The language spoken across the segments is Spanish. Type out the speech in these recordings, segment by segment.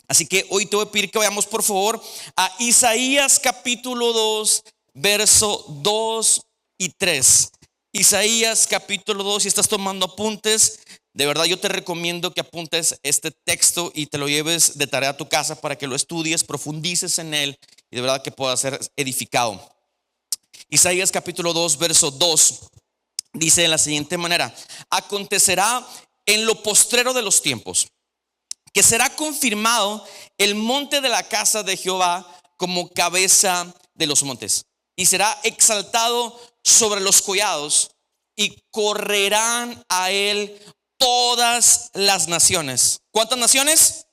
Así que hoy te voy a pedir que vayamos por favor a Isaías capítulo 2, verso 2 y 3. Isaías capítulo 2, si estás tomando apuntes, de verdad yo te recomiendo que apuntes este texto y te lo lleves de tarea a tu casa para que lo estudies, profundices en él y de verdad que pueda ser edificado. Isaías capítulo 2, verso 2 dice de la siguiente manera: acontecerá en lo postrero de los tiempos que será confirmado el monte de la casa de Jehová como cabeza de los montes, y será exaltado sobre los collados, y correrán a él todas las naciones. ¿Cuántas naciones?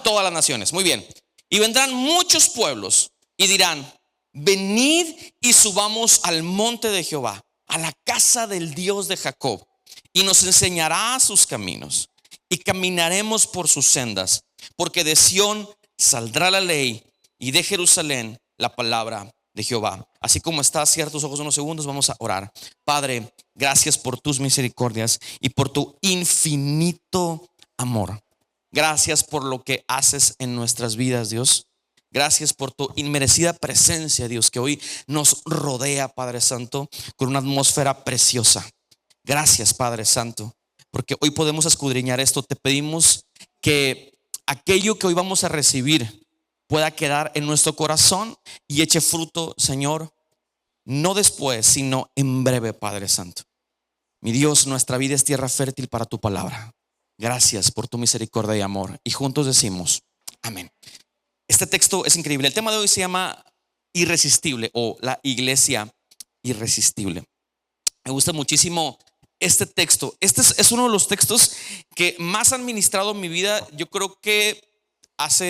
Todas las naciones. Muy bien. Y vendrán muchos pueblos y dirán: venid y subamos al monte de Jehová, a la casa del Dios de Jacob, y nos enseñará sus caminos, y caminaremos por sus sendas, porque de Sión saldrá la ley, y de Jerusalén la palabra de Jehová. Así como estás, cierra tus ojos unos segundos, vamos a orar. Padre, gracias por tus misericordias y por tu infinito amor. Gracias por lo que haces en nuestras vidas, Dios. Gracias por tu inmerecida presencia, Dios, que hoy nos rodea, Padre Santo, con una atmósfera preciosa. Gracias, Padre Santo, porque hoy podemos escudriñar esto. Te pedimos que aquello que hoy vamos a recibir pueda quedar en nuestro corazón y eche fruto, Señor, no después, sino en breve, Padre Santo. Mi Dios, nuestra vida es tierra fértil para tu palabra. Gracias por tu misericordia y amor. Y juntos decimos amén. Este texto es increíble. El tema de hoy se llama Irresistible, o la iglesia irresistible. Me gusta muchísimo este texto. Este es uno de los textos que más han ministrado en mi vida. Yo creo que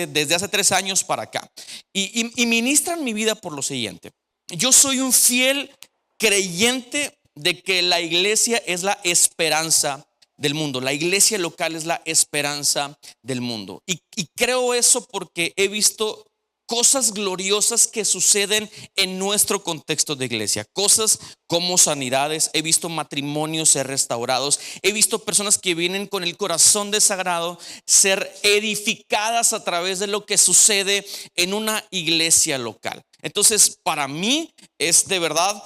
desde hace 3 años para acá. Y ministran mi vida por lo siguiente: yo soy un fiel creyente de que la iglesia es la esperanza del mundo. La iglesia local es la esperanza del mundo. Y creo eso porque he visto cosas gloriosas que suceden en nuestro contexto de iglesia. Cosas como sanidades. He visto matrimonios ser restaurados. He visto personas que vienen con el corazón desagrado ser edificadas a través de lo que sucede en una iglesia local. Entonces, para mí es de verdad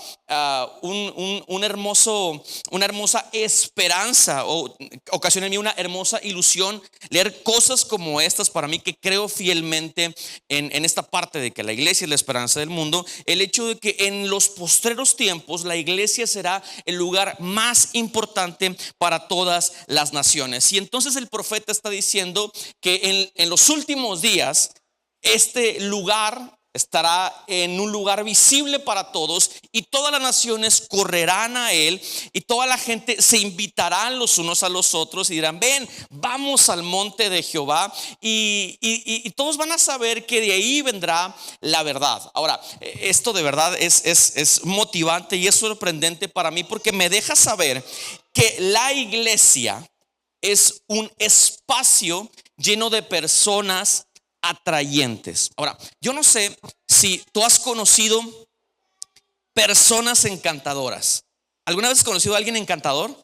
una hermosa esperanza, o ocasiona en mí una hermosa ilusión leer cosas como estas. Para mí, que creo fielmente en esta parte de que la iglesia es la esperanza del mundo, el hecho de que en los postreros tiempos la iglesia será el lugar más importante para todas las naciones. Y entonces el profeta está diciendo que en los últimos días este lugar estará en un lugar visible para todos, y todas las naciones correrán a él, y toda la gente se invitarán los unos a los otros y dirán: ven, vamos al monte de Jehová, y todos van a saber que de ahí vendrá la verdad. Ahora, esto de verdad es motivante y es sorprendente para mí, porque me deja saber que la iglesia es un espacio lleno de personas atrayentes. Ahora, yo no sé si tú has conocido personas encantadoras. ¿Alguna vez has conocido a alguien encantador?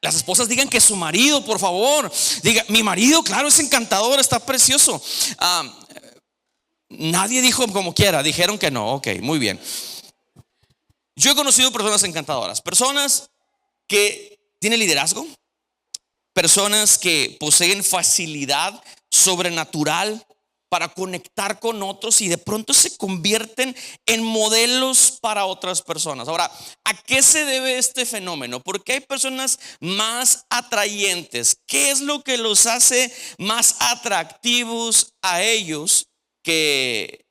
Las esposas digan que su marido, por favor. Diga: mi marido, claro, es encantador, está precioso. Nadie dijo como quiera, dijeron que no. Ok, muy bien. Yo he conocido personas encantadoras, personas que tienen liderazgo, personas que poseen facilidad sobrenatural para conectar con otros, y de pronto se convierten en modelos para otras personas. Ahora, ¿a qué se debe este fenómeno? ¿Por qué hay personas más atrayentes? ¿Qué es lo que los hace más atractivos a ellos que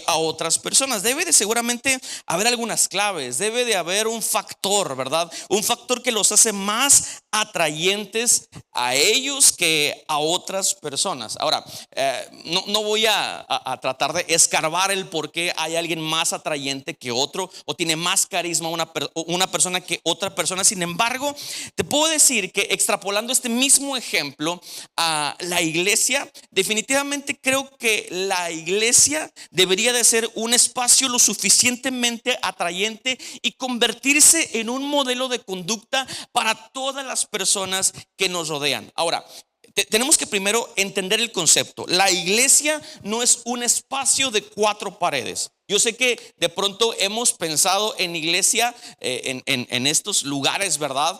a otras personas? Debe de seguramente haber algunas claves. Debe de haber un factor, ¿verdad? Un factor que los hace más atrayentes a ellos que a otras personas. Ahora, no voy a tratar de escarbar el por qué hay alguien más atrayente que otro, o tiene más carisma una persona que otra persona. Sin embargo, te puedo decir que, extrapolando este mismo ejemplo a la iglesia, definitivamente creo que la iglesia debería de ser un espacio lo suficientemente atrayente y convertirse en un modelo de conducta para todas las personas que nos rodean. Ahora, tenemos que primero entender el concepto. La iglesia no es un espacio de cuatro paredes. Yo sé que de pronto hemos pensado en iglesia, en estos lugares, ¿verdad?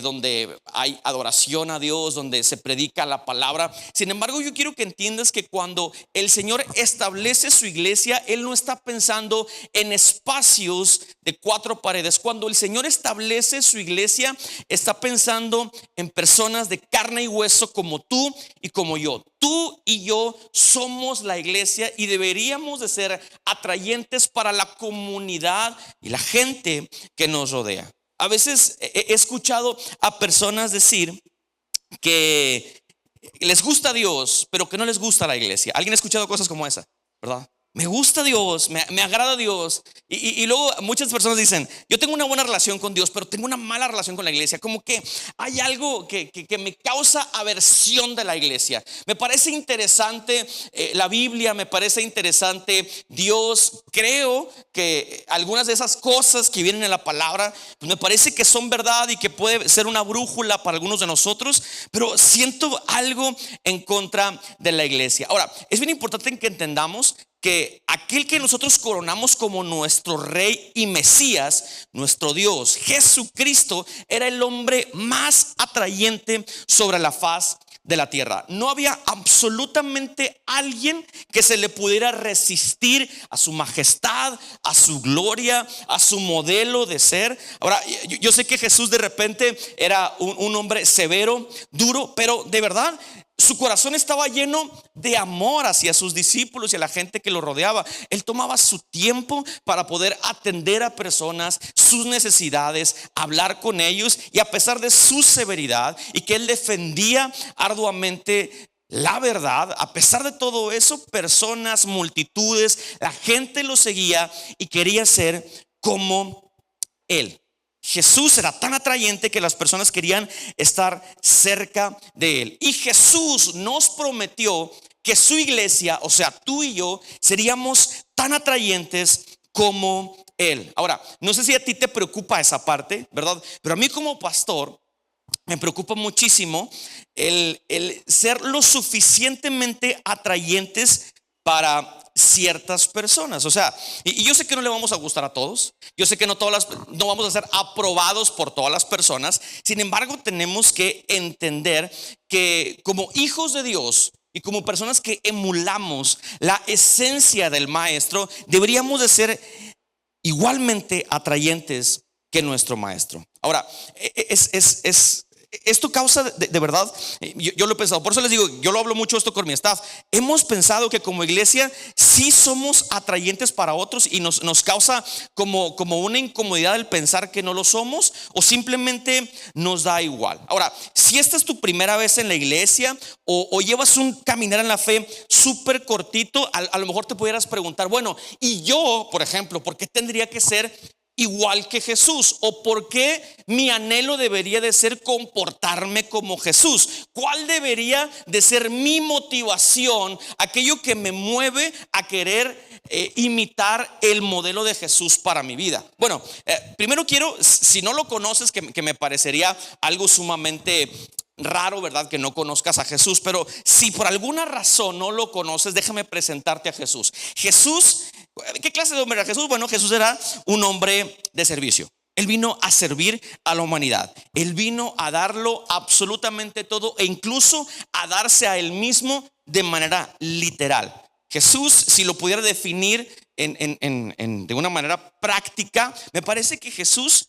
Donde hay adoración a Dios, donde se predica la palabra. Sin embargo, yo quiero que entiendas que cuando el Señor establece su iglesia, Él no está pensando en espacios de cuatro paredes. Cuando el Señor establece su iglesia, está pensando en personas de carne y hueso como tú y como yo. Tú y yo somos la iglesia y deberíamos de ser atrayentes para la comunidad y la gente que nos rodea. A veces he escuchado a personas decir que les gusta Dios, pero que no les gusta la iglesia. ¿Alguien ha escuchado cosas como esa, verdad? Me gusta Dios, me agrada Dios. Y luego muchas personas dicen, yo tengo una buena relación con Dios, pero tengo una mala relación con la iglesia. Como que hay algo que me causa aversión de la iglesia. Me parece interesante la Biblia, me parece interesante Dios. Creo que algunas de esas cosas que vienen en la palabra, pues me parece que son verdad y que puede ser una brújula para algunos de nosotros. Pero siento algo en contra de la iglesia. Ahora, es bien importante que entendamos que aquel que nosotros coronamos como nuestro rey y Mesías, nuestro Dios, Jesucristo, era el hombre más atrayente sobre la faz de la tierra. No había absolutamente alguien que se le pudiera resistir a su majestad, a su gloria, a su modelo de ser. Ahora, yo sé que Jesús de repente era un hombre severo, duro, pero de verdad su corazón estaba lleno de amor hacia sus discípulos y a la gente que lo rodeaba. Él tomaba su tiempo para poder atender a personas, sus necesidades, hablar con ellos. Y a pesar de su severidad y que él defendía arduamente la verdad, a pesar de todo eso, personas, multitudes, la gente lo seguía y quería ser como él. Jesús era tan atrayente que las personas querían estar cerca de él. Y Jesús nos prometió que su iglesia, o sea, tú y yo, seríamos tan atrayentes como él. Ahora, no sé si a ti te preocupa esa parte, ¿verdad? Pero a mí como pastor me preocupa muchísimo el ser lo suficientemente atrayentes para ciertas personas. O sea, y yo sé que no le vamos a gustar a todos. Yo sé que no vamos a ser aprobados por todas las personas. Sin embargo, tenemos que entender que como hijos de Dios y como personas que emulamos la esencia del maestro, deberíamos de ser igualmente atrayentes que nuestro maestro. Ahora, esto causa de verdad, yo lo he pensado, por eso les digo, yo lo hablo mucho esto con mi staff. Hemos pensado que como iglesia sí somos atrayentes para otros y nos causa como una incomodidad el pensar que no lo somos, o simplemente nos da igual. Ahora, si esta es tu primera vez en la iglesia o llevas un caminar en la fe súper cortito, a lo mejor te pudieras preguntar, bueno, y yo, por ejemplo, ¿por qué tendría que ser igual que Jesús? ¿O por qué mi anhelo debería de ser comportarme como Jesús? ¿Cuál debería de ser mi motivación? Aquello que me mueve a querer imitar el modelo de Jesús para mi vida. Bueno, primero quiero, si no lo conoces, que me parecería algo sumamente raro, ¿verdad? Que no conozcas a Jesús. Pero si por alguna razón no lo conoces, déjame presentarte a Jesús. Jesús, ¿qué clase de hombre era Jesús? Bueno, Jesús era un hombre de servicio. Él vino a servir a la humanidad. Él vino a darlo absolutamente todo e incluso a darse a él mismo de manera literal. Jesús, si lo pudiera definir de una manera práctica, me parece que Jesús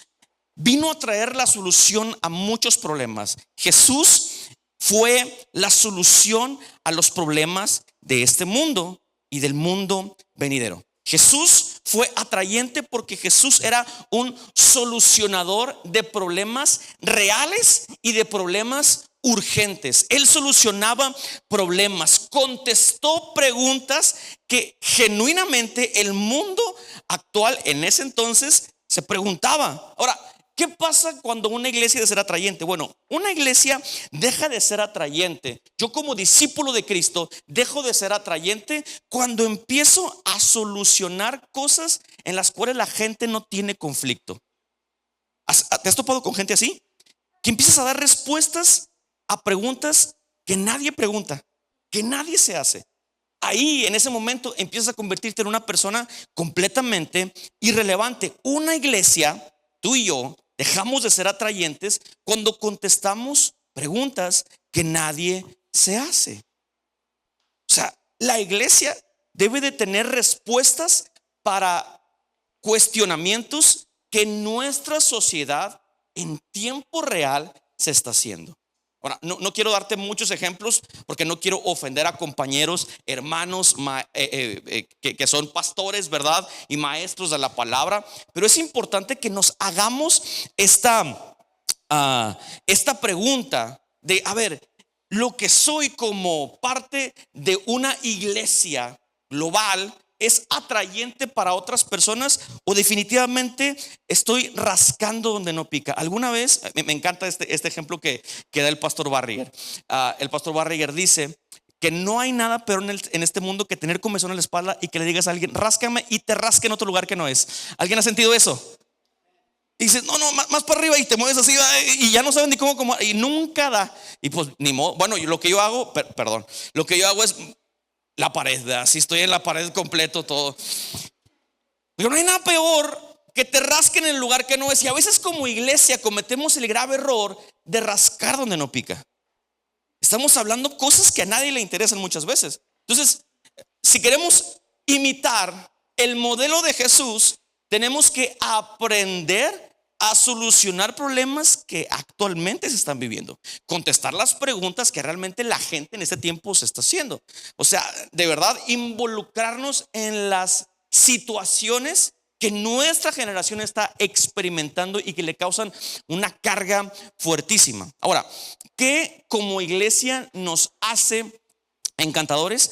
vino a traer la solución a muchos problemas. Jesús fue la solución a los problemas de este mundo y del mundo venidero. Jesús fue atrayente porque Jesús era un solucionador de problemas reales y de problemas urgentes. Él solucionaba problemas, contestó preguntas que genuinamente el mundo actual en ese entonces se preguntaba. Ahora, ¿qué pasa cuando una iglesia de ser atrayente? Bueno, una iglesia deja de ser atrayente. Yo como discípulo de Cristo dejo de ser atrayente cuando empiezo a solucionar cosas en las cuales la gente no tiene conflicto. ¿Te has topado con gente así? Que empiezas a dar respuestas a preguntas que nadie pregunta, que nadie se hace. Ahí en ese momento empiezas a convertirte en una persona completamente irrelevante. Una iglesia, tú y yo, dejamos de ser atrayentes cuando contestamos preguntas que nadie se hace. O sea, la iglesia debe de tener respuestas para cuestionamientos que nuestra sociedad en tiempo real se está haciendo. Ahora, no quiero darte muchos ejemplos porque no quiero ofender a compañeros, hermanos que son pastores, ¿verdad? Y maestros de la palabra. Pero es importante que nos hagamos esta pregunta de, a ver, lo que soy como parte de una iglesia global, ¿es atrayente para otras personas o definitivamente estoy rascando donde no pica? Alguna vez, me encanta este ejemplo que da el pastor Barriger. El pastor Barriger dice que no hay nada peor en este mundo que tener comezón en la espalda y que le digas a alguien, ráscame, y te rasque en otro lugar que no es. ¿Alguien ha sentido eso? Y dices, no, más para arriba, y te mueves así, y ya no saben ni cómo, y nunca da. Y pues ni modo. Bueno, lo que yo hago, perdón, lo que yo hago es la pared, ¿verdad? Si estoy en la pared completo todo. Pero no hay nada peor que te rasquen en el lugar que no es. Y a veces como iglesia cometemos el grave error de rascar donde no pica. Estamos hablando cosas que a nadie le interesan muchas veces. Entonces, si queremos imitar el modelo de Jesús, tenemos que aprender a solucionar problemas que actualmente se están viviendo, contestar las preguntas que realmente la gente en este tiempo se está haciendo. O sea, de verdad, involucrarnos en las situaciones que nuestra generación está experimentando y que le causan una carga fuertísima. Ahora, ¿qué como iglesia nos hace encantadores?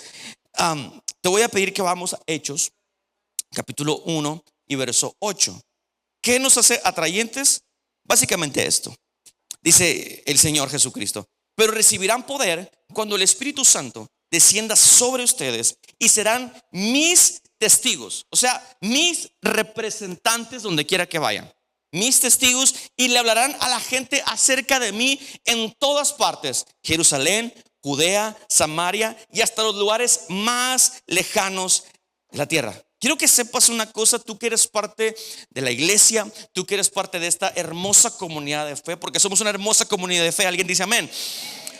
Te voy a pedir que vamos a Hechos, capítulo 1 y verso 8. ¿Qué nos hace atrayentes? Básicamente esto. Dice el Señor Jesucristo: pero recibirán poder cuando el Espíritu Santo descienda sobre ustedes y serán mis testigos. O sea, mis representantes donde quiera que vayan. Mis testigos, y le hablarán a la gente acerca de mí en todas partes: Jerusalén, Judea, Samaria y hasta los lugares más lejanos de la tierra. Quiero que sepas una cosa, tú que eres parte de la iglesia, tú que eres parte de esta hermosa comunidad de fe, porque somos una hermosa comunidad de fe. ¿Alguien dice amén?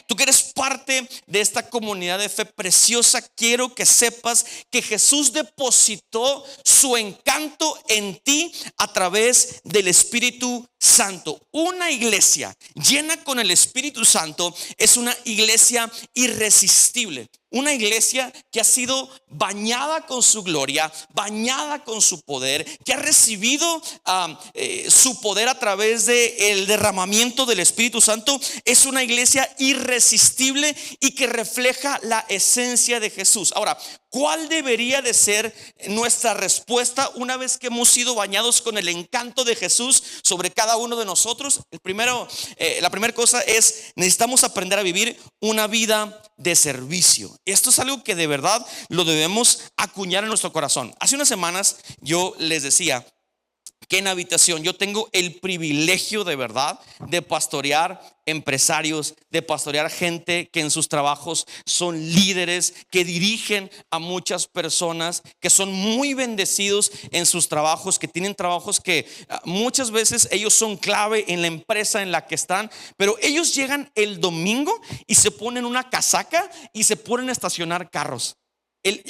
Tú que eres parte de esta comunidad de fe preciosa, quiero que sepas que Jesús depositó su encanto en ti a través del Espíritu Santo. Una iglesia llena con el Espíritu Santo es una iglesia irresistible. Una iglesia que ha sido bañada con su gloria, bañada con su poder, que ha recibido su poder a través del derramamiento del Espíritu Santo. Es una iglesia irresistible y que refleja la esencia de Jesús. Ahora, ¿cuál debería de ser nuestra respuesta una vez que hemos sido bañados con el encanto de Jesús sobre cada uno de nosotros? La primera cosa es: necesitamos aprender a vivir una vida de servicio. Esto es algo que de verdad lo debemos acuñar en nuestro corazón. Hace unas semanas yo les decía que en Habitación yo tengo el privilegio de verdad de pastorear empresarios, de pastorear gente que en sus trabajos son líderes, que dirigen a muchas personas, que son muy bendecidos en sus trabajos, que tienen trabajos que muchas veces ellos son clave en la empresa en la que están, pero ellos llegan el domingo y se ponen una casaca y se ponen a estacionar carros.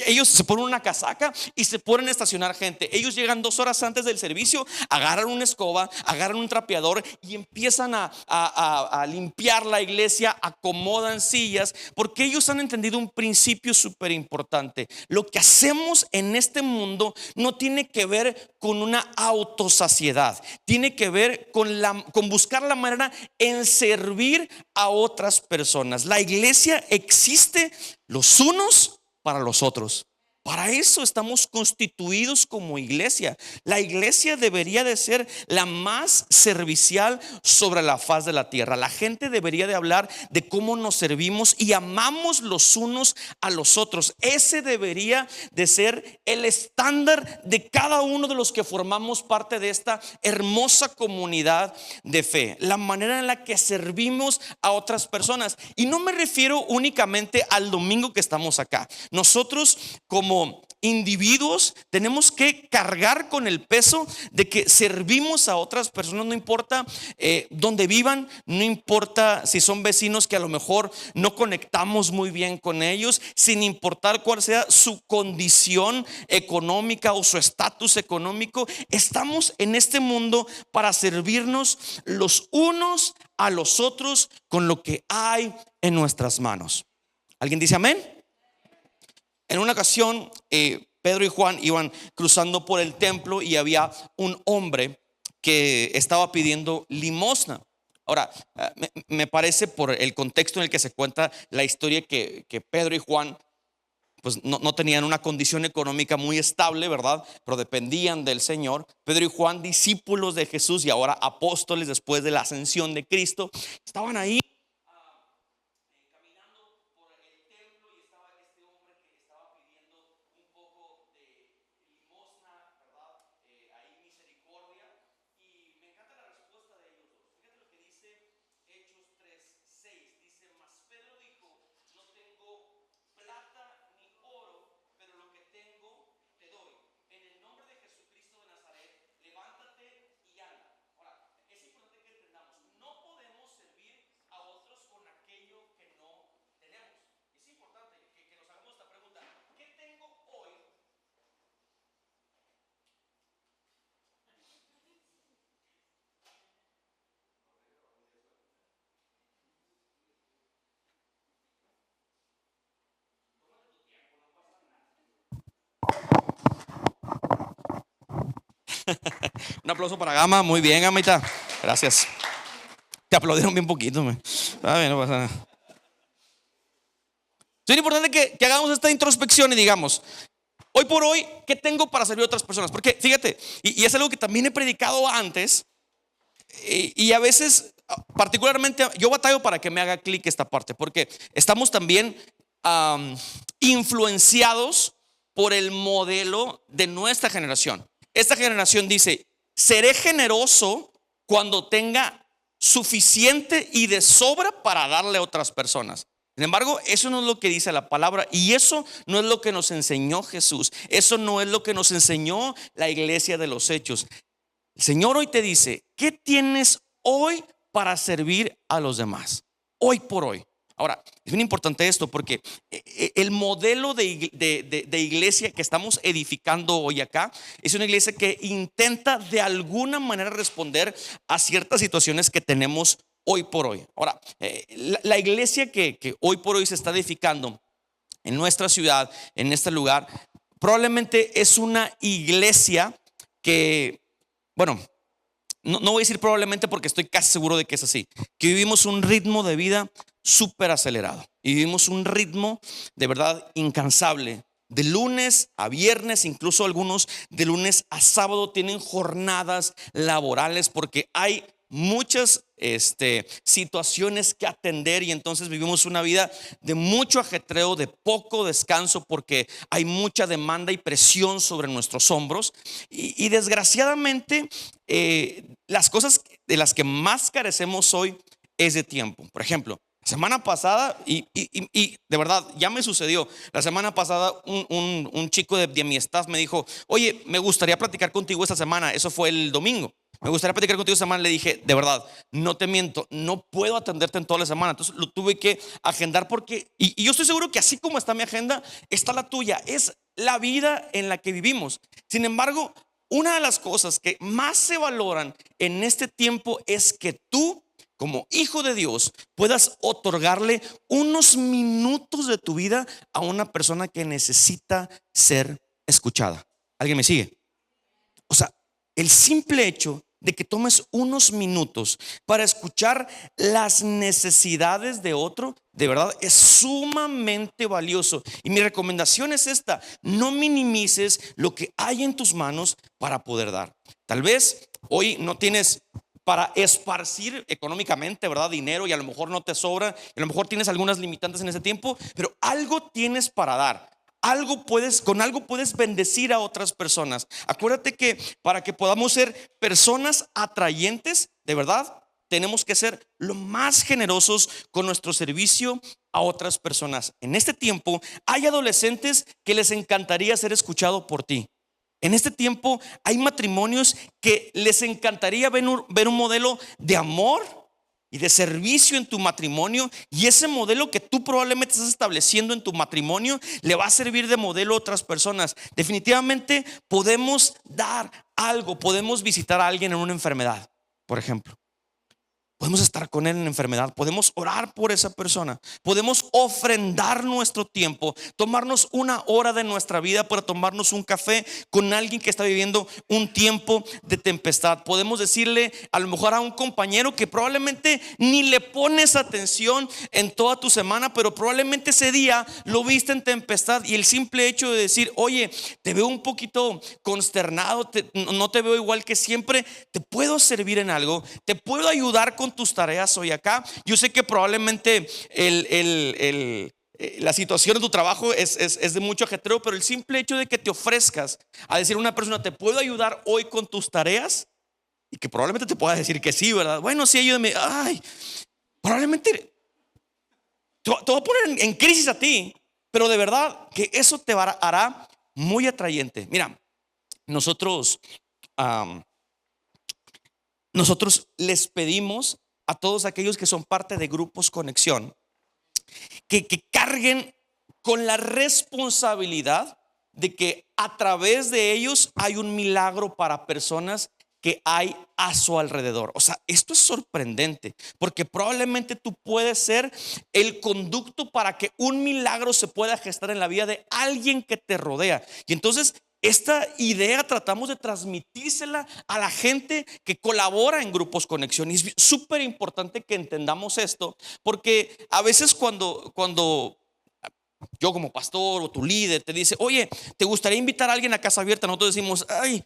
Ellos se ponen una casaca y se ponen a estacionar gente. Ellos llegan 2 horas antes del servicio, agarran una escoba, agarran un trapeador y empiezan a limpiar la iglesia, acomodan sillas, porque ellos han entendido un principio súper importante. Lo que hacemos en este mundo no tiene que ver con una autosaciedad, tiene que ver con buscar la manera en servir a otras personas. La iglesia existe los unos para los otros. Para eso estamos constituidos como iglesia. La iglesia debería de ser la más servicial sobre la faz de la tierra. La gente debería de hablar de cómo nos servimos y amamos los unos a los otros. Ese debería de ser el estándar de cada uno de los que formamos parte de esta hermosa comunidad de fe. La manera en la que servimos a otras personas. Y no me refiero únicamente al domingo que estamos acá. Nosotros como individuos tenemos que cargar con el peso de que servimos a otras personas, no importa dónde vivan, no importa si son vecinos que a lo mejor no conectamos muy bien con ellos, sin importar cuál sea su condición económica o su estatus económico. Estamos en este mundo para servirnos los unos a los otros con lo que hay en nuestras manos. ¿Alguien dice amén? En una ocasión, Pedro y Juan iban cruzando por el templo y había un hombre que estaba pidiendo limosna. Ahora, me parece por el contexto en el que se cuenta la historia que Pedro y Juan pues no tenían una condición económica muy estable, ¿verdad? Pero dependían del Señor. Pedro y Juan, discípulos de Jesús y ahora apóstoles después de la ascensión de Cristo, estaban ahí un aplauso para Gama. Muy bien, Gamita. Gracias. Te aplaudieron bien poquito. Está bien, no pasa nada. Es importante que hagamos esta introspección y digamos: hoy por hoy, ¿qué tengo para servir a otras personas? Porque fíjate, y es algo que también he predicado antes, y a veces, particularmente, yo batallo para que me haga clic esta parte, porque estamos también influenciados por el modelo de nuestra generación. Esta generación dice: seré generoso cuando tenga suficiente y de sobra para darle a otras personas. Sin embargo, eso no es lo que dice la palabra, y eso no es lo que nos enseñó Jesús. Eso no es lo que nos enseñó la iglesia de los Hechos. El Señor hoy te dice: ¿qué tienes hoy para servir a los demás? Hoy por hoy. Ahora, es bien importante esto, porque el modelo de iglesia que estamos edificando hoy acá es una iglesia que intenta de alguna manera responder a ciertas situaciones que tenemos hoy por hoy. Ahora, la iglesia que hoy por hoy se está edificando en nuestra ciudad, en este lugar, probablemente es una iglesia que, bueno, no voy a decir probablemente porque estoy casi seguro de que es así, que vivimos un ritmo de vida súper acelerado y vivimos un ritmo de verdad incansable. De lunes a viernes, incluso algunos de lunes a sábado tienen jornadas laborales porque hay muchas situaciones que atender, y entonces vivimos una vida de mucho ajetreo, de poco descanso, porque hay mucha demanda y presión sobre nuestros hombros, y desgraciadamente las cosas de las que más carecemos hoy es de tiempo. Por ejemplo, la semana pasada, y de verdad ya me sucedió, la semana pasada un chico de mi staff me dijo: oye, me gustaría platicar contigo esta semana. Eso fue el domingo. Me gustaría platicar contigo esta semana. Le dije: de verdad, no te miento, no puedo atenderte en toda la semana. Entonces lo tuve que agendar porque, y yo estoy seguro que así como está mi agenda, está la tuya. Es la vida en la que vivimos. Sin embargo, una de las cosas que más se valoran en este tiempo es que tú, como hijo de Dios, puedas otorgarle unos minutos de tu vida a una persona que necesita ser escuchada. ¿Alguien me sigue? O sea, el simple hecho de que tomes unos minutos para escuchar las necesidades de otro, de verdad es sumamente valioso. Y mi recomendación es esta: no minimices lo que hay en tus manos para poder dar. Tal vez hoy no tienes para esparcir económicamente, ¿verdad? Dinero, y a lo mejor no te sobra, y a lo mejor tienes algunas limitantes en ese tiempo, pero algo tienes para dar. Con algo puedes bendecir a otras personas. Acuérdate que para que podamos ser personas atrayentes, de verdad, tenemos que ser lo más generosos con nuestro servicio a otras personas. En este tiempo hay adolescentes que les encantaría ser escuchado por ti. En este tiempo hay matrimonios que les encantaría ver un modelo de amor y de servicio en tu matrimonio, y ese modelo que tú probablemente estás estableciendo en tu matrimonio le va a servir de modelo a otras personas. Definitivamente podemos dar algo, podemos visitar a alguien en una enfermedad, por ejemplo. Podemos estar con él en enfermedad, podemos orar por esa persona, podemos ofrendar nuestro tiempo, tomarnos una hora de nuestra vida para tomarnos un café con alguien que está viviendo un tiempo de tempestad. Podemos decirle a lo mejor a un compañero que probablemente ni le pones atención en toda tu semana, pero probablemente ese día lo viste en tempestad, y el simple hecho de decir: oye, te veo un poquito consternado, no te veo igual que siempre, te puedo servir en algo, te puedo ayudar con tus tareas hoy acá. Yo sé que probablemente la situación de tu trabajo es de mucho ajetreo, pero el simple hecho de que te ofrezcas a decir a una persona: te puedo ayudar hoy con tus tareas, y que probablemente te pueda decir que sí, ¿verdad? Bueno, sí, ayúdame. Ay, probablemente te va a poner en crisis a ti, pero de verdad que eso te hará muy atrayente. Mira, nosotros les pedimos a todos aquellos que son parte de grupos Conexión que carguen con la responsabilidad de que a través de ellos hay un milagro para personas que hay a su alrededor. O sea, esto es sorprendente, porque probablemente tú puedes ser el conducto para que un milagro se pueda gestar en la vida de alguien que te rodea. Y entonces esta idea tratamos de transmitírsela a la gente que colabora en grupos Conexión. Y es súper importante que entendamos esto, porque a veces cuando yo como pastor o tu líder te dice: oye, ¿te gustaría invitar a alguien a casa abierta? Nosotros decimos: ay,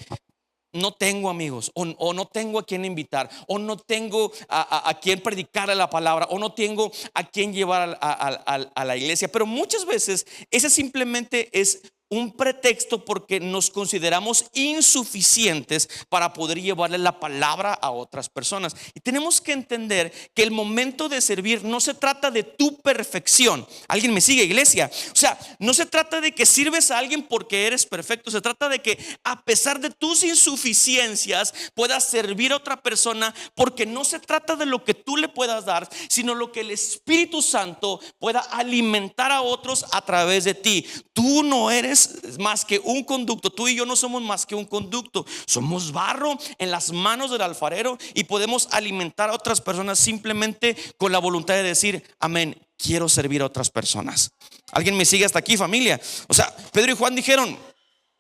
no tengo amigos, o no tengo a quien invitar, o no tengo a quien predicarle la palabra, o no tengo a quien llevar a la iglesia. Pero muchas veces ese simplemente es un pretexto, porque nos consideramos insuficientes para poder llevarle la palabra a otras personas. Y tenemos que entender que el momento de servir no se trata de tu perfección. ¿Alguien me sigue, iglesia? O sea, no se trata de que sirves a alguien porque eres perfecto. Se trata de que a pesar de tus insuficiencias puedas servir a otra persona, porque no se trata de lo que tú le puedas dar, sino lo que el Espíritu Santo pueda alimentar a otros a través de ti. Tú no eres más que un conducto. Tú y yo no somos más que un conducto. Somos barro en las manos del alfarero, y podemos alimentar a otras personas simplemente con la voluntad de decir: amén, quiero servir a otras personas. ¿Alguien me sigue hasta aquí, familia? O sea, Pedro y Juan dijeron: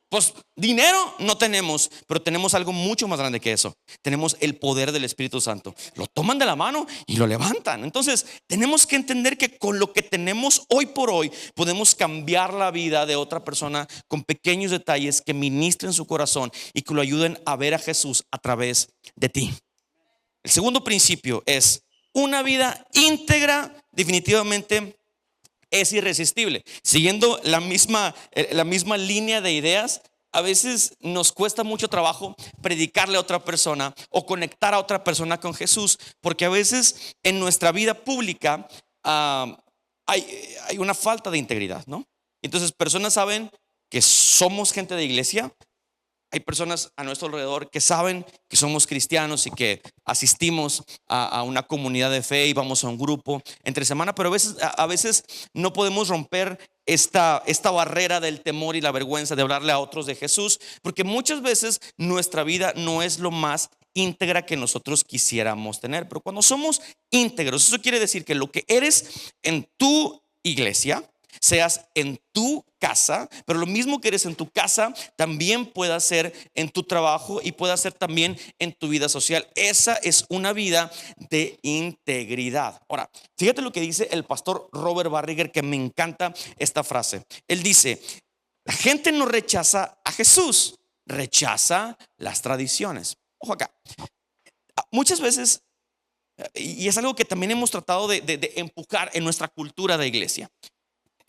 pues dinero no tenemos, pero tenemos algo mucho más grande que eso. Tenemos el poder del Espíritu Santo. Lo toman de la mano y lo levantan. Entonces tenemos que entender que con lo que tenemos hoy por hoy podemos cambiar la vida de otra persona con pequeños detalles que ministren su corazón y que lo ayuden a ver a Jesús a través de ti. El segundo principio es: una vida íntegra definitivamente es irresistible. Siguiendo la misma línea de ideas, a veces nos cuesta mucho trabajo predicarle a otra persona o conectar a otra persona con Jesús, porque a veces en nuestra vida pública hay una falta de integridad, ¿no? Entonces personas saben que somos gente de iglesia. Hay personas a nuestro alrededor que saben que somos cristianos y que asistimos a una comunidad de fe y vamos a un grupo entre semana, pero a veces no podemos romper esta barrera del temor y la vergüenza de hablarle a otros de Jesús, porque muchas veces nuestra vida no es lo más íntegra que nosotros quisiéramos tener. Pero cuando somos íntegros, eso quiere decir que lo que eres en tu iglesia, seas en tu casa, pero lo mismo que eres en tu casa, también pueda ser en tu trabajo y pueda ser también en tu vida social. Esa es una vida de integridad. Ahora, fíjate lo que dice el pastor Robert Barriger, que me encanta esta frase. Él dice: la gente no rechaza a Jesús, rechaza las tradiciones. Ojo acá, muchas veces, y es algo que también hemos tratado de empujar en nuestra cultura de iglesia,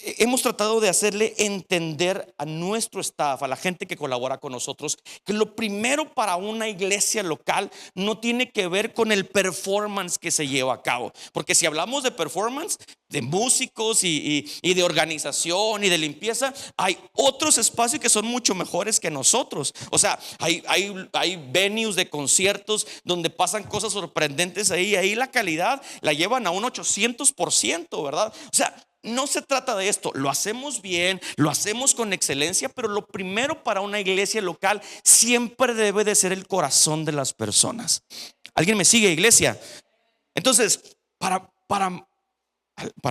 hemos tratado de hacerle entender a nuestro staff, a la gente que colabora con nosotros, que lo primero para una iglesia local no tiene que ver con el performance que se lleva a cabo. Porque si hablamos de performance, de músicos y de organización y de limpieza, hay otros espacios que son mucho mejores que nosotros. O sea, hay venues de conciertos donde pasan cosas sorprendentes ahí la calidad la llevan a un 800%, ¿verdad? O sea, no se trata de esto, lo hacemos bien, lo hacemos con excelencia, pero lo primero para una iglesia local siempre debe de ser el corazón de las personas. ¿Alguien me sigue, iglesia? Entonces, para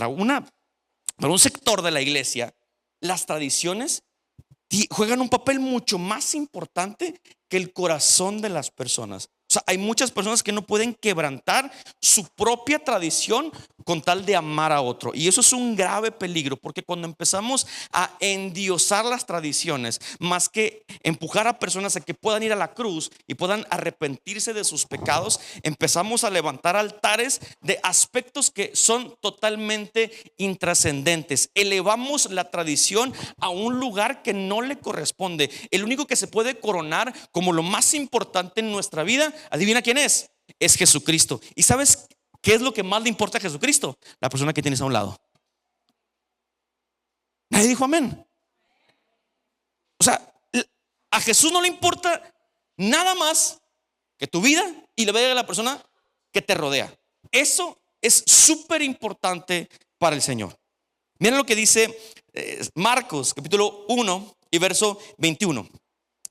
un sector de la iglesia, las tradiciones juegan un papel mucho más importante que el corazón de las personas. O sea, hay muchas personas que no pueden quebrantar su propia tradición con tal de amar a otro. Y eso es un grave peligro, porque cuando empezamos a endiosar las tradiciones, más que empujar a personas a que puedan ir a la cruz y puedan arrepentirse de sus pecados, empezamos a levantar altares de aspectos que son totalmente intrascendentes. Elevamos la tradición a un lugar que no le corresponde. El único que se puede coronar como lo más importante en nuestra vida, adivina quién es Jesucristo. ¿Y sabes qué es lo que más le importa a Jesucristo? La persona que tienes a un lado. Nadie dijo amén. O sea, a Jesús no le importa nada más que tu vida y la vida de la persona que te rodea. Eso es súper importante para el Señor. Miren lo que dice Marcos capítulo 1 y verso 21.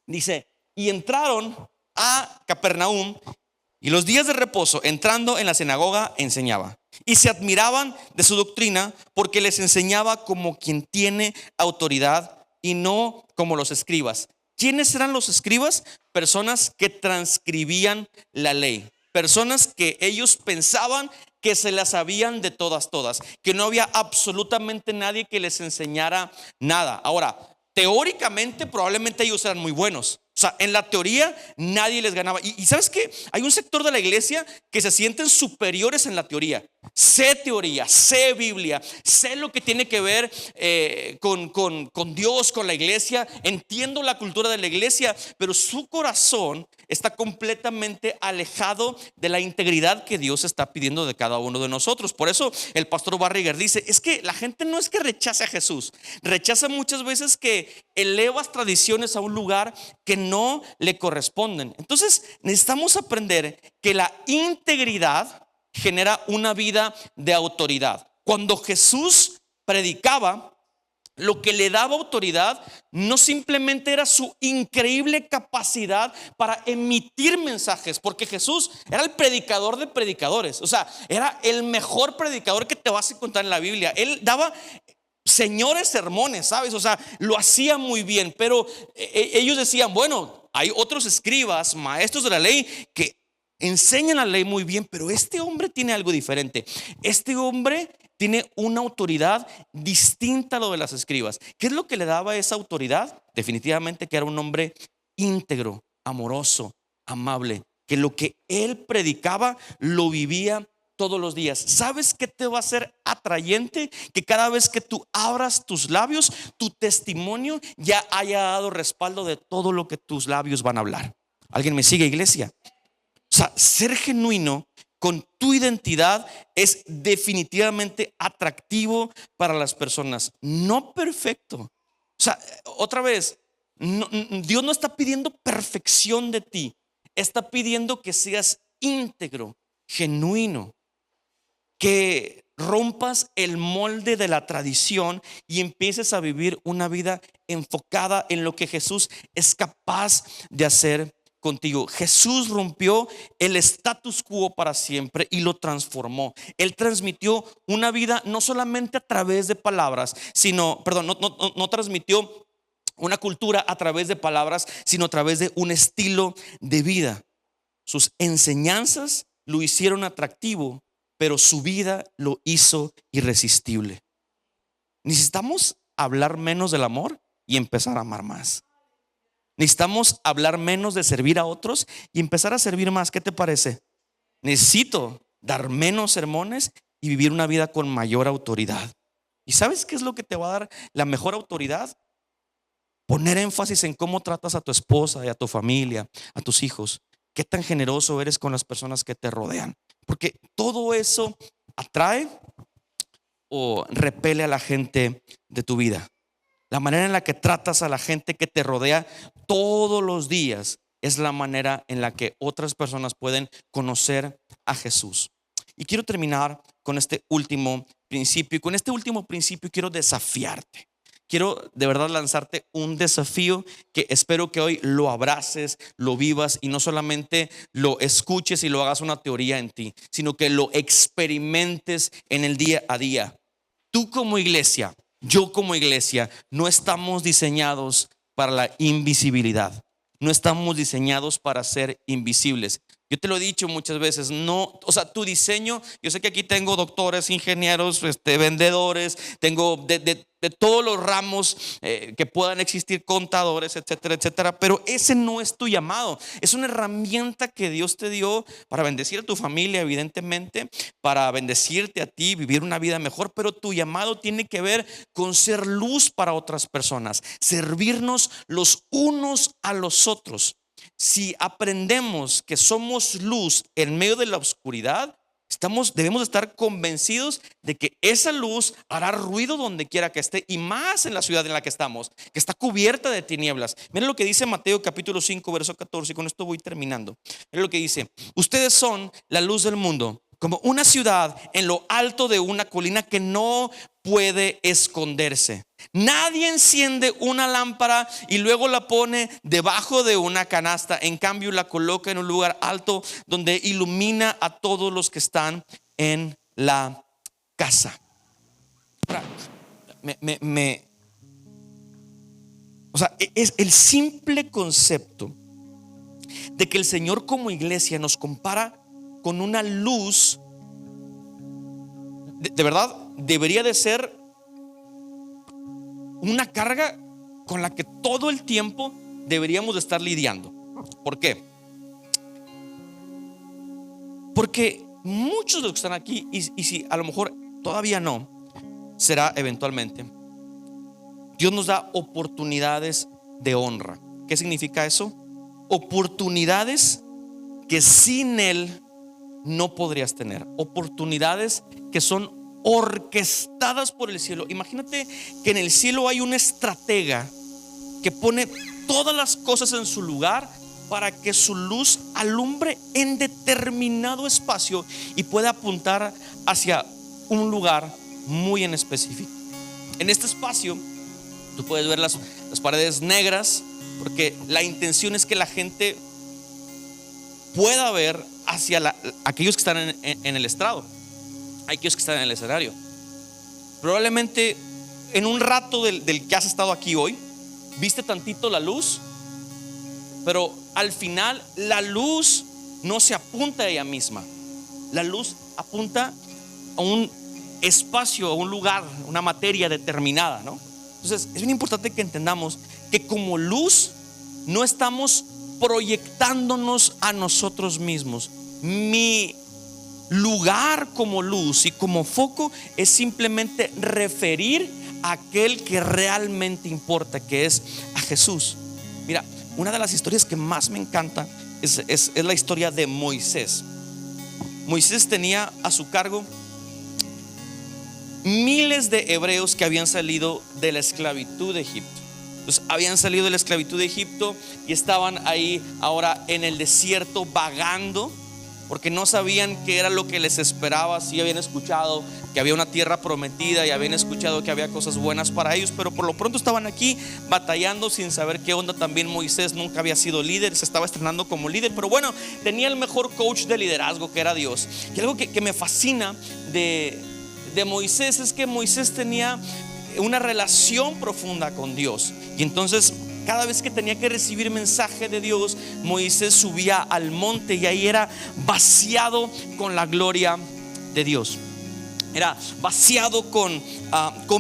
Dice: y entraron a Capernaum, y los días de reposo, entrando en la sinagoga, enseñaba. Y se admiraban de su doctrina, porque les enseñaba como quien tiene autoridad y no como los escribas. ¿Quiénes eran los escribas? Personas que transcribían la ley, personas que ellos pensaban que se las sabían de todas, que no había absolutamente nadie que les enseñara nada. Ahora, teóricamente probablemente ellos eran muy buenos. O sea, en la teoría nadie les ganaba. Y ¿sabes qué? Hay un sector de la iglesia que se sienten superiores en la teoría. Sé teoría, sé Biblia, sé lo que tiene que ver con Dios, con la iglesia. Entiendo la cultura de la iglesia, pero su corazón está completamente alejado de la integridad que Dios está pidiendo de cada uno de nosotros. Por eso el pastor Barriger dice: es que la gente no es que rechace a Jesús, rechaza muchas veces que elevas tradiciones a un lugar que no le corresponden. Entonces necesitamos aprender que la integridad genera una vida de autoridad. Cuando Jesús predicaba, lo que le daba autoridad no simplemente era su increíble capacidad para emitir mensajes, porque Jesús era el predicador de predicadores. O sea, era el mejor predicador que te vas a encontrar en la Biblia. Él daba señores sermones, ¿sabes? O sea, lo hacía muy bien, pero ellos decían: bueno, hay otros escribas, maestros de la ley que enseñan la ley muy bien, pero este hombre tiene algo diferente. Este hombre tiene una autoridad distinta a lo de las escribas. ¿Qué es lo que le daba esa autoridad? Definitivamente que era un hombre íntegro, amoroso, amable, que lo que él predicaba lo vivía todos los días. ¿Sabes qué te va a hacer atrayente? Que cada vez que tú abras tus labios, tu testimonio ya haya dado respaldo de todo lo que tus labios van a hablar. ¿Alguien me sigue, iglesia? O sea, ser genuino con tu identidad es definitivamente atractivo para las personas. No perfecto. O sea, otra vez, Dios no está pidiendo perfección de ti, está pidiendo que seas íntegro, genuino, que rompas el molde de la tradición y empieces a vivir una vida enfocada en lo que Jesús es capaz de hacer contigo. Jesús rompió el status quo para siempre y lo transformó. Él transmitió una vida no solamente a través de palabras, sino, perdón, no transmitió una cultura a través de palabras, sino a través de un estilo de vida. Sus enseñanzas lo hicieron atractivo, pero su vida lo hizo irresistible. Necesitamos hablar menos del amor y empezar a amar más. Necesitamos hablar menos de servir a otros y empezar a servir más. ¿Qué te parece? Necesito dar menos sermones y vivir una vida con mayor autoridad. ¿Y sabes qué es lo que te va a dar la mejor autoridad? Poner énfasis en cómo tratas a tu esposa y a tu familia, a tus hijos. Qué tan generoso eres con las personas que te rodean. Porque todo eso atrae o repele a la gente de tu vida. La manera en la que tratas a la gente que te rodea todos los días es la manera en la que otras personas pueden conocer a Jesús. Y quiero terminar con este último principio. Y con este último principio quiero desafiarte. Quiero de verdad lanzarte un desafío que espero que hoy lo abraces, lo vivas y no solamente lo escuches y lo hagas una teoría en ti, sino que lo experimentes en el día a día. Tú como iglesia, yo como iglesia, no estamos diseñados para la invisibilidad. No estamos diseñados para ser invisibles. Yo te lo he dicho muchas veces, no, o sea, tu diseño, yo sé que aquí tengo doctores, ingenieros, vendedores, tengo de todos los ramos que puedan existir, contadores, etcétera, etcétera, pero ese no es tu llamado. Es una herramienta que Dios te dio para bendecir a tu familia, evidentemente, para bendecirte a ti, vivir una vida mejor, pero tu llamado tiene que ver con ser luz para otras personas, servirnos los unos a los otros. Si aprendemos que somos luz en medio de la oscuridad, debemos estar convencidos de que esa luz hará ruido donde quiera que esté, y más en la ciudad en la que estamos, que está cubierta de tinieblas. Miren lo que dice Mateo capítulo 5 verso 14, y con esto voy terminando. Miren lo que dice: ustedes son la luz del mundo, como una ciudad en lo alto de una colina que no puede esconderse. Nadie enciende una lámpara y luego la pone debajo de una canasta. En cambio, la coloca en un lugar alto donde ilumina a todos los que están en la casa. Ahora, o sea, es el simple concepto de que el Señor como iglesia nos compara con una luz. De verdad, debería de ser una carga con la que todo el tiempo deberíamos de estar lidiando. ¿Por qué? Porque muchos de los que están aquí, y si a lo mejor todavía no, será eventualmente, Dios nos da oportunidades de honra. ¿Qué significa eso? Oportunidades que sin Él no podrías tener. Oportunidades que son orquestadas por el cielo. Imagínate que en el cielo hay un estratega que pone todas las cosas en su lugar para que su luz alumbre en determinado espacio y pueda apuntar hacia un lugar muy en específico. En este espacio tú puedes ver las paredes negras, porque la intención es que la gente pueda ver hacia aquellos que están en el estrado. Hay aquellos que están en el escenario. Probablemente en un rato del que has estado aquí hoy, viste tantito la luz, pero al final la luz no se apunta a ella misma. La luz apunta a un espacio, a un lugar, una materia determinada, ¿no? Entonces es bien importante que entendamos que como luz no estamos proyectándonos a nosotros mismos. Mi lugar como luz y como foco es simplemente referir a aquel que realmente importa, que es a Jesús. Mira, una de las historias que más me encanta es la historia de Moisés. Moisés tenía a su cargo miles de hebreos que habían salido de la esclavitud de Egipto. Entonces, habían salido de la esclavitud de Egipto y estaban ahí ahora en el desierto vagando. porque no sabían qué era lo que les esperaba. Sí habían escuchado que había una tierra prometida y habían escuchado que había cosas buenas para ellos, pero por lo pronto estaban aquí batallando sin saber qué onda. También Moisés nunca había sido líder, se estaba estrenando como líder, pero bueno, tenía el mejor coach de liderazgo, que era Dios. Y algo que me fascina de Moisés es que Moisés tenía una relación profunda con Dios, y entonces cada vez que tenía que recibir mensaje de Dios, Moisés subía al monte y ahí era vaciado con la gloria de Dios. Era vaciado con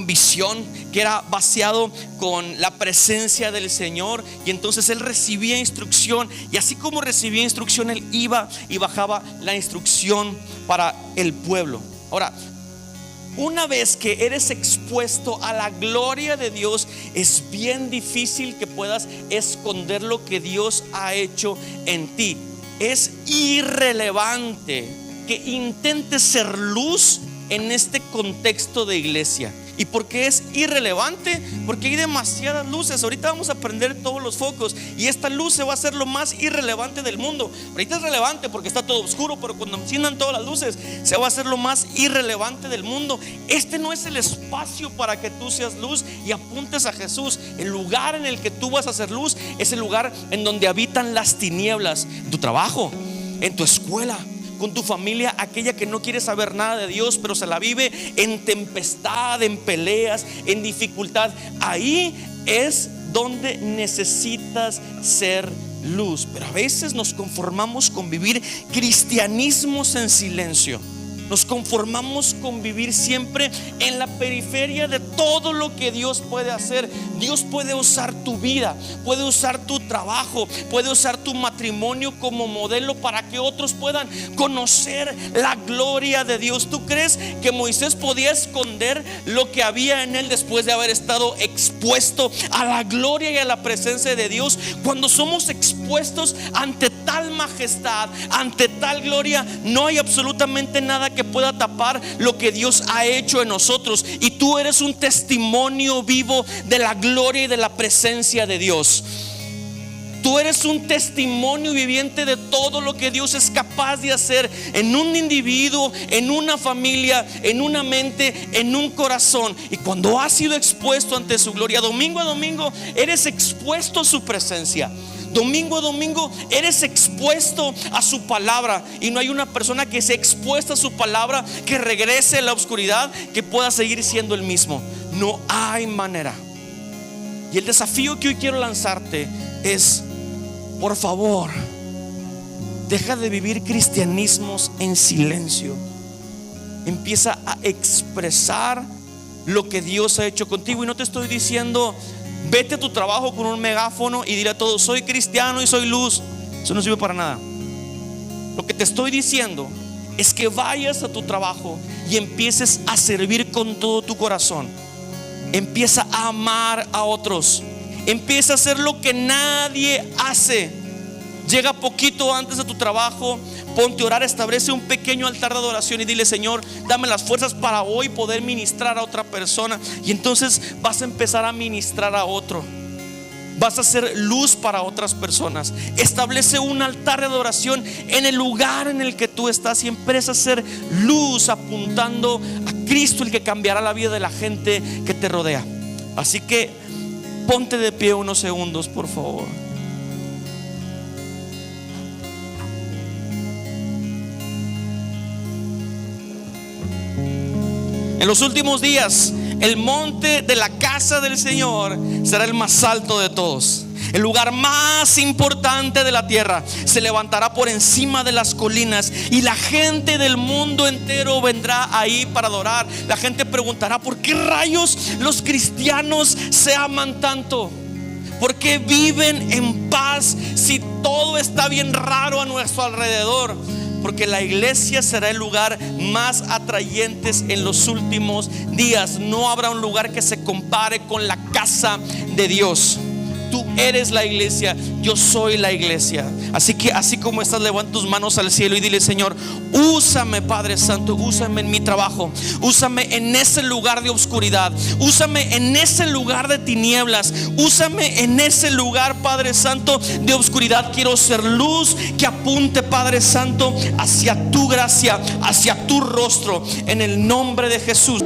visión, que era vaciado con la presencia del Señor. Y entonces él recibía instrucción, y así como recibía instrucción, él iba y bajaba la instrucción para el pueblo. Ahora, una vez que eres expuesto a la gloria de Dios, es bien difícil que puedas esconder lo que Dios ha hecho en ti. Es irrelevante que intentes ser luz en este contexto de iglesia. ¿Y por qué es irrelevante? Porque hay demasiadas luces. Ahorita vamos a prender todos los focos y esta luz se va a hacer lo más irrelevante del mundo. Ahorita es relevante porque está todo oscuro, pero cuando enciendan todas las luces se va a hacer lo más irrelevante del mundo. Este no es el espacio para que tú seas luz y apuntes a Jesús. El lugar en el que tú vas a ser luz es el lugar en donde habitan las tinieblas. En tu trabajo, en tu escuela, con tu familia, aquella que no quiere saber nada de Dios, pero se la vive en tempestad, en peleas, en dificultad. Ahí es donde necesitas ser luz. Pero a veces nos conformamos con vivir cristianismos en silencio. Nos conformamos con vivir siempre en la periferia de todo lo que Dios puede hacer. Dios puede usar tu vida, puede usar tu trabajo, puede usar tu matrimonio como modelo para que otros puedan conocer la gloria de Dios. ¿Tú crees que Moisés podía esconder lo que había en él después de haber estado expuesto a la gloria y a la presencia de Dios? Cuando somos expuestos ante tal majestad, ante tal gloria, no hay absolutamente nada que pueda tapar lo que Dios ha hecho en nosotros. Y tú eres un testimonio vivo de la gloria y de la presencia de Dios. Tú eres un testimonio viviente de todo lo que Dios es capaz de hacer en un individuo, en una familia, en una mente, en un corazón. Y cuando has sido expuesto ante su gloria, domingo a domingo, eres expuesto a su presencia. Domingo a domingo eres expuesto a su palabra. Y no hay una persona que sea expuesta a su palabra que regrese a la oscuridad, que pueda seguir siendo el mismo. No hay manera. Y el desafío que hoy quiero lanzarte es: por favor, deja de vivir cristianismos en silencio. Empieza a expresar lo que Dios ha hecho contigo. Y no te estoy diciendo vete a tu trabajo con un megáfono y dile a todos: soy cristiano y soy luz. Eso no sirve para nada. Lo que te estoy diciendo es que vayas a tu trabajo y empieces a servir con todo tu corazón. Empieza a amar a otros. Empieza a hacer lo que nadie hace. Llega poquito antes de tu trabajo, ponte a orar, establece un pequeño altar de adoración y dile: Señor, dame las fuerzas para hoy poder ministrar a otra persona. Y entonces vas a empezar a ministrar a otro. Vas a ser luz para otras personas. Establece un altar de adoración en el lugar en el que tú estás y empieza a ser luz, apuntando a Cristo, el que cambiará la vida de la gente que te rodea. Así que ponte de pie unos segundos, por favor. En los últimos días, el monte de la casa del Señor será el más alto de todos. El lugar más importante de la tierra se levantará por encima de las colinas y la gente del mundo entero vendrá ahí para adorar. La gente preguntará: ¿por qué rayos los cristianos se aman tanto? ¿Por qué viven en paz si todo está bien raro a nuestro alrededor? Porque la iglesia será el lugar más atrayente en los últimos días. No habrá un lugar que se compare con la casa de Dios. Tú eres la iglesia, yo soy la iglesia. Así que así como estás, levanta tus manos al cielo y dile: Señor, úsame, Padre Santo, úsame en mi trabajo, úsame en ese lugar de oscuridad, úsame en ese lugar de tinieblas, úsame en ese lugar, Padre Santo, de oscuridad. Quiero ser luz que apunte, Padre Santo, hacia tu gracia, hacia tu rostro, en el nombre de Jesús.